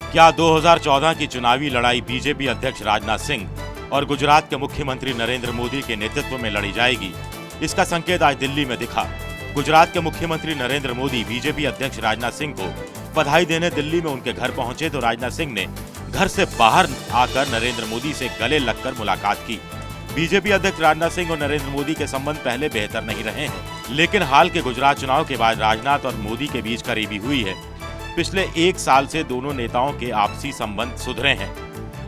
क्या 2014 की चुनावी लड़ाई बीजेपी अध्यक्ष राजनाथ सिंह और गुजरात के मुख्यमंत्री नरेंद्र मोदी के नेतृत्व में लड़ी जाएगी? इसका संकेत आज दिल्ली में दिखा। गुजरात के मुख्यमंत्री नरेंद्र मोदी बीजेपी अध्यक्ष राजनाथ सिंह को बधाई देने दिल्ली में उनके घर पहुंचे तो राजनाथ सिंह ने घर से बाहर आकर नरेंद्र मोदी से गले लगकर मुलाकात की। बीजेपी अध्यक्ष राजनाथ सिंह और नरेंद्र मोदी के संबंध पहले बेहतर नहीं रहे हैं, लेकिन हाल के गुजरात चुनाव के बाद राजनाथ और मोदी के बीच करीबी हुई है। पिछले एक साल से दोनों नेताओं के आपसी संबंध सुधरे हैं।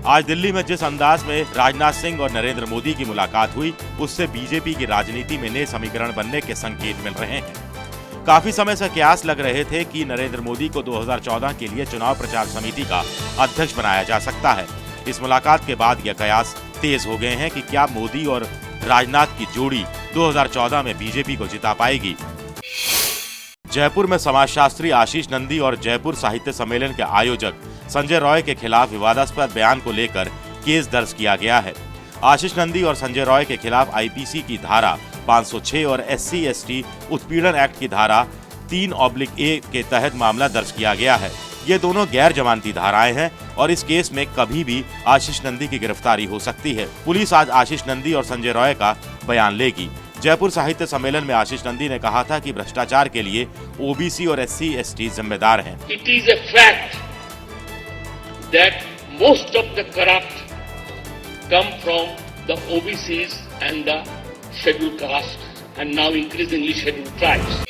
आज दिल्ली में जिस अंदाज में राजनाथ सिंह और नरेंद्र मोदी की मुलाकात हुई, उससे बीजेपी की राजनीति में नए समीकरण बनने के संकेत मिल रहे हैं। काफी समय से कयास लग रहे थे कि नरेंद्र मोदी को 2014 के लिए चुनाव प्रचार समिति का अध्यक्ष बनाया जा सकता है। इस मुलाकात के बाद यह कयास तेज हो गए हैं कि क्या मोदी और राजनाथ की जोड़ी 2014 में बीजेपी को जिता पाएगी। जयपुर में समाजशास्त्री आशीष नंदी और जयपुर साहित्य सम्मेलन के आयोजक संजय रॉय के खिलाफ विवादास्पद बयान को लेकर केस दर्ज किया गया है। आशीष नंदी और संजय रॉय के खिलाफ आईपीसी की धारा 506 और SC/ST उत्पीड़न एक्ट की धारा 3/A के तहत मामला दर्ज किया गया है। ये दोनों गैर जमानती धाराएं हैं और इस केस में कभी भी आशीष नंदी की गिरफ्तारी हो सकती है। पुलिस आज आशीष नंदी और संजय रॉय का बयान लेगी। जयपुर साहित्य सम्मेलन में आशीष नंदी ने कहा था कि भ्रष्टाचार के लिए OBC और SC/ST जिम्मेदार हैं। It is a fact that most of the corrupt come from the OBCs and the scheduled castes and now increasingly scheduled tribes.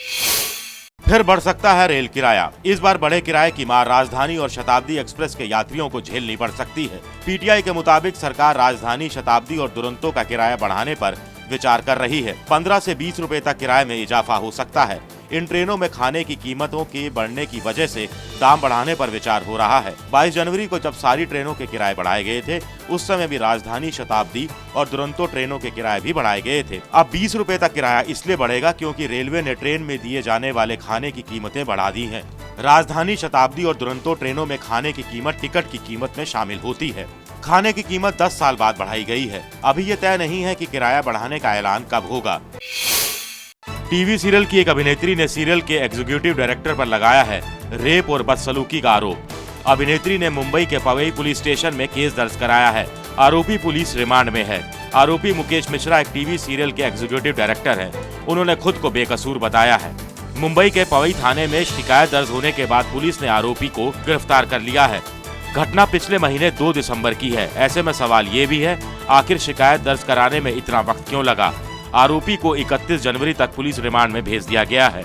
फिर बढ़ सकता है रेल किराया। इस बार बढ़े किराए की मार राजधानी और शताब्दी एक्सप्रेस के यात्रियों को झेलनी पड़ सकती है। PTI के मुताबिक सरकार राजधानी, शताब्दी और दुरंतो का किराया बढ़ाने पर विचार कर रही है। 15 से 20 रुपए तक किराए में इजाफा हो सकता है। इन ट्रेनों में खाने की कीमतों के बढ़ने की वजह से दाम बढ़ाने पर विचार हो रहा है। 22 जनवरी को जब सारी ट्रेनों के किराए बढ़ाए गए थे, उस समय भी राजधानी, शताब्दी और दुरंतो ट्रेनों के किराए भी बढ़ाए गए थे। अब 20 रुपए तक किराया इसलिए बढ़ेगा क्योंकि रेलवे ने ट्रेन में दिए जाने वाले खाने की कीमतें बढ़ा दी हैं। राजधानी, शताब्दी और दुरंतो ट्रेनों में खाने की कीमत टिकट की कीमत में शामिल होती है। खाने की कीमत 10 साल बाद बढ़ाई गई है। अभी ये तय नहीं है कि किराया बढ़ाने का ऐलान कब होगा। टीवी सीरियल की एक अभिनेत्री ने सीरियल के एग्जीक्यूटिव डायरेक्टर पर लगाया है रेप और बदसलूकी का आरोप। अभिनेत्री ने मुंबई के पवई पुलिस स्टेशन में केस दर्ज कराया है। आरोपी पुलिस रिमांड में है। आरोपी मुकेश मिश्रा एक टीवी सीरियल के एग्जीक्यूटिव डायरेक्टर है। उन्होंने खुद को बेकसूर बताया है। मुंबई के पवई थाने में शिकायत दर्ज होने के बाद पुलिस ने आरोपी को गिरफ्तार कर लिया है। घटना पिछले महीने 2 दिसंबर की है। ऐसे में सवाल ये भी है, आखिर शिकायत दर्ज कराने में इतना वक्त क्यों लगा? आरोपी को 31 जनवरी तक पुलिस रिमांड में भेज दिया गया है।